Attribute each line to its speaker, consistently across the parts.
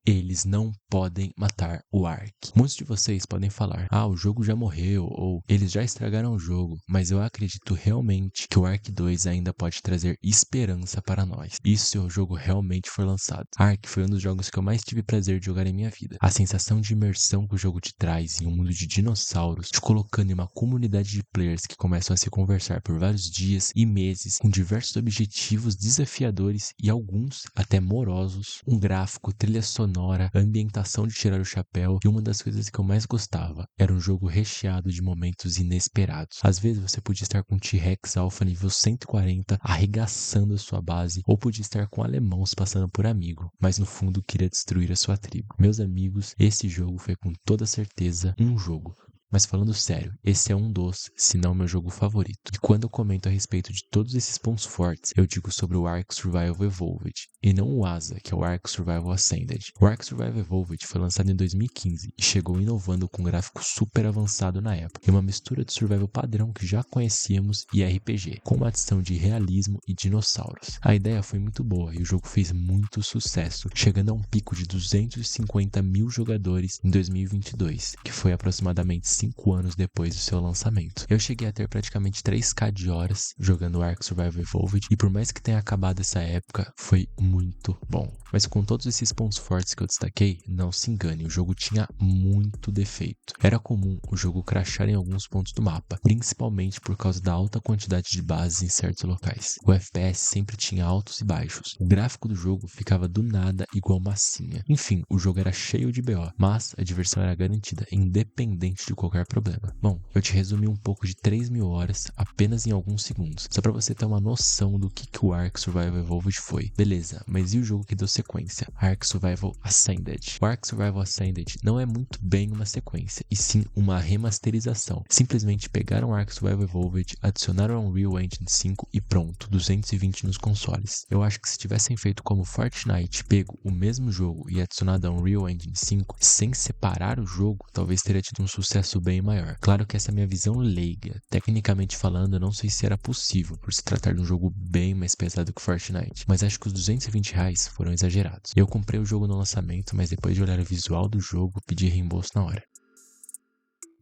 Speaker 1: eles não podem matar o Ark. Muitos de vocês podem falar, o jogo já morreu, ou eles já estragaram o jogo, mas eu acredito realmente que o Ark 2 ainda pode trazer esperança para nós. Isso se o jogo realmente for lançado. Ark foi um dos jogos que eu mais tive prazer de jogar em minha vida. A sensação de imersão que o jogo te traz em um mundo de dinossauros, te colocando em uma comunidade de players que começam a se conversar por vários dias e meses, com diversos objetivos desafiadores e alguns até morosos, um gráfico, trilha sonora, ambientação de tirar o chapéu, e uma das coisas que eu mais gostava era um jogo recheado de momentos inesperados. Às vezes você podia estar com T-Rex Alpha nível 140 arregaçando a sua base, ou podia estar com alemãos passando por amigo, mas no fundo queria destruir a sua tribo. Meus amigos, esse jogo foi com toda certeza um jogo. Mas falando sério, esse é um dos, se não meu jogo favorito. E quando eu comento a respeito de todos esses pontos fortes, eu digo sobre o Ark Survival Evolved, e não o ASA, que é o Ark Survival Ascended. O Ark Survival Evolved foi lançado em 2015 e chegou inovando com um gráfico super avançado na época, e uma mistura de survival padrão que já conhecíamos e RPG, com uma adição de realismo e dinossauros. A ideia foi muito boa e o jogo fez muito sucesso, chegando a um pico de 250 mil jogadores em 2022, que foi aproximadamente 5 anos depois do seu lançamento. Eu cheguei a ter praticamente 3k de horas jogando Ark Survival Evolved, e por mais que tenha acabado essa época, foi muito bom. Mas com todos esses pontos fortes que eu destaquei, não se engane, o jogo tinha muito defeito. Era comum o jogo crashar em alguns pontos do mapa, principalmente por causa da alta quantidade de bases em certos locais. O FPS sempre tinha altos e baixos. O gráfico do jogo ficava do nada igual massinha. Enfim, o jogo era cheio de BO, mas a diversão era garantida, independente de qualquer problema. Bom, eu te resumi um pouco de 3.000 horas apenas em alguns segundos, só pra você ter uma noção do que o Ark Survival Evolved foi. Beleza, mas e o jogo que deu sequência? Ark Survival Ascended. O Ark Survival Ascended não é muito bem uma sequência, e sim uma remasterização. Simplesmente pegaram Ark Survival Evolved, adicionaram a Unreal Engine 5 e pronto, 220 nos consoles. Eu acho que se tivessem feito como Fortnite, pego o mesmo jogo e adicionado a Unreal Engine 5, sem separar o jogo, talvez teria tido um sucesso bem maior. Claro que essa é a minha visão leiga. Tecnicamente falando, eu não sei se era possível, por se tratar de um jogo bem mais pesado que Fortnite, mas acho que os R$220 foram exagerados. Eu comprei o jogo no lançamento, mas depois de olhar o visual do jogo, pedi reembolso na hora.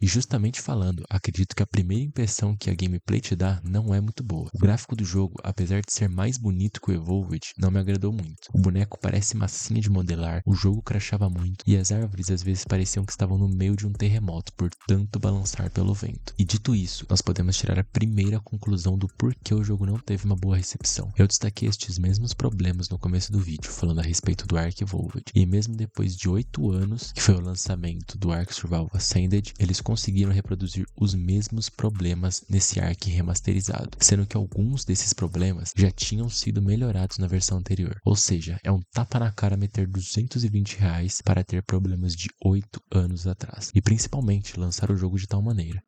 Speaker 1: E justamente falando, acredito que a primeira impressão que a gameplay te dá não é muito boa. O gráfico do jogo, apesar de ser mais bonito que o Evolved, não me agradou muito. O boneco parece massinha de modelar, o jogo crashava muito, e as árvores às vezes pareciam que estavam no meio de um terremoto por tanto balançar pelo vento. E dito isso, nós podemos tirar a primeira conclusão do porquê o jogo não teve uma boa recepção. Eu destaquei estes mesmos problemas no começo do vídeo, falando a respeito do Ark Evolved, e mesmo depois de 8 anos, que foi o lançamento do Ark Survival Ascended, eles conseguiram reproduzir os mesmos problemas nesse Ark remasterizado, sendo que alguns desses problemas já tinham sido melhorados na versão anterior. Ou seja, é um tapa na cara meter R$220 para ter problemas de 8 anos atrás. E principalmente lançar o jogo de tal maneira.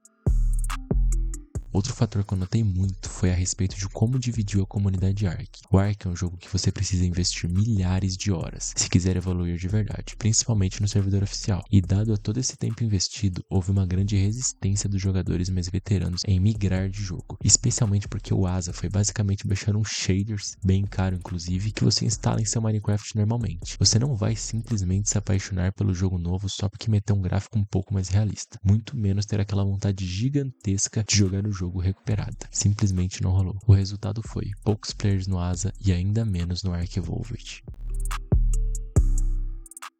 Speaker 1: Outro fator que eu notei muito foi a respeito de como dividiu a comunidade Ark. O Ark é um jogo que você precisa investir milhares de horas se quiser evoluir de verdade, principalmente no servidor oficial. E dado a todo esse tempo investido, houve uma grande resistência dos jogadores mais veteranos em migrar de jogo, especialmente porque o ASA foi basicamente baixar uns shaders, bem caro inclusive, que você instala em seu Minecraft normalmente. Você não vai simplesmente se apaixonar pelo jogo novo só porque meteu um gráfico um pouco mais realista, muito menos ter aquela vontade gigantesca de jogar o jogo recuperada. Simplesmente não rolou. O resultado foi poucos players no ASA e ainda menos no Ark Evolved.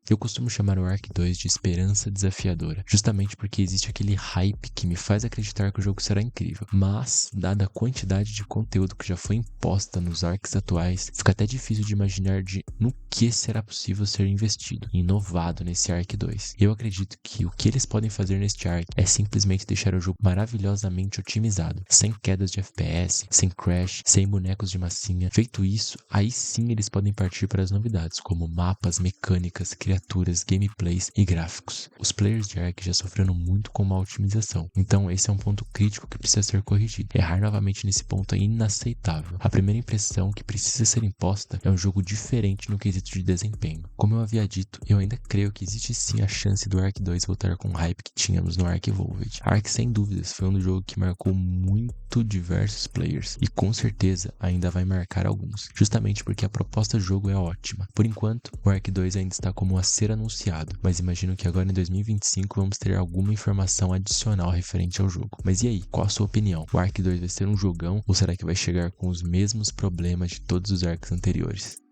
Speaker 1: Eu costumo chamar o Ark 2 de esperança desafiadora, justamente porque existe aquele hype que me faz acreditar que o jogo será incrível. Mas, dada a quantidade de conteúdo que já foi imposta nos Arks atuais, fica até difícil de imaginar no que será possível ser investido e inovado nesse Ark 2. Eu acredito que o que eles podem fazer neste Ark é simplesmente deixar o jogo maravilhosamente otimizado, sem quedas de FPS, sem crash, sem bonecos de massinha. Feito isso, aí sim eles podem partir para as novidades, como mapas, mecânicas, criaturas, gameplays e gráficos. Os players de Ark já sofreram muito com má otimização, então esse é um ponto crítico que precisa ser corrigido. Errar novamente nesse ponto é inaceitável. A primeira impressão que precisa ser imposta é um jogo diferente no quesito de desempenho. Como eu havia dito, eu ainda creio que existe sim a chance do Ark 2 voltar com o hype que tínhamos no Ark Evolved. Ark, sem dúvidas, foi um jogo que marcou muito diversos players e com certeza ainda vai marcar alguns, justamente porque a proposta do jogo é ótima. Por enquanto, o Ark 2 ainda está como a ser anunciado, mas imagino que agora em 2025 vamos ter alguma informação adicional referente ao jogo. Mas e aí, qual a sua opinião? O Ark 2 vai ser um jogão ou será que vai chegar com os mesmos problemas de todos os Arks anteriores?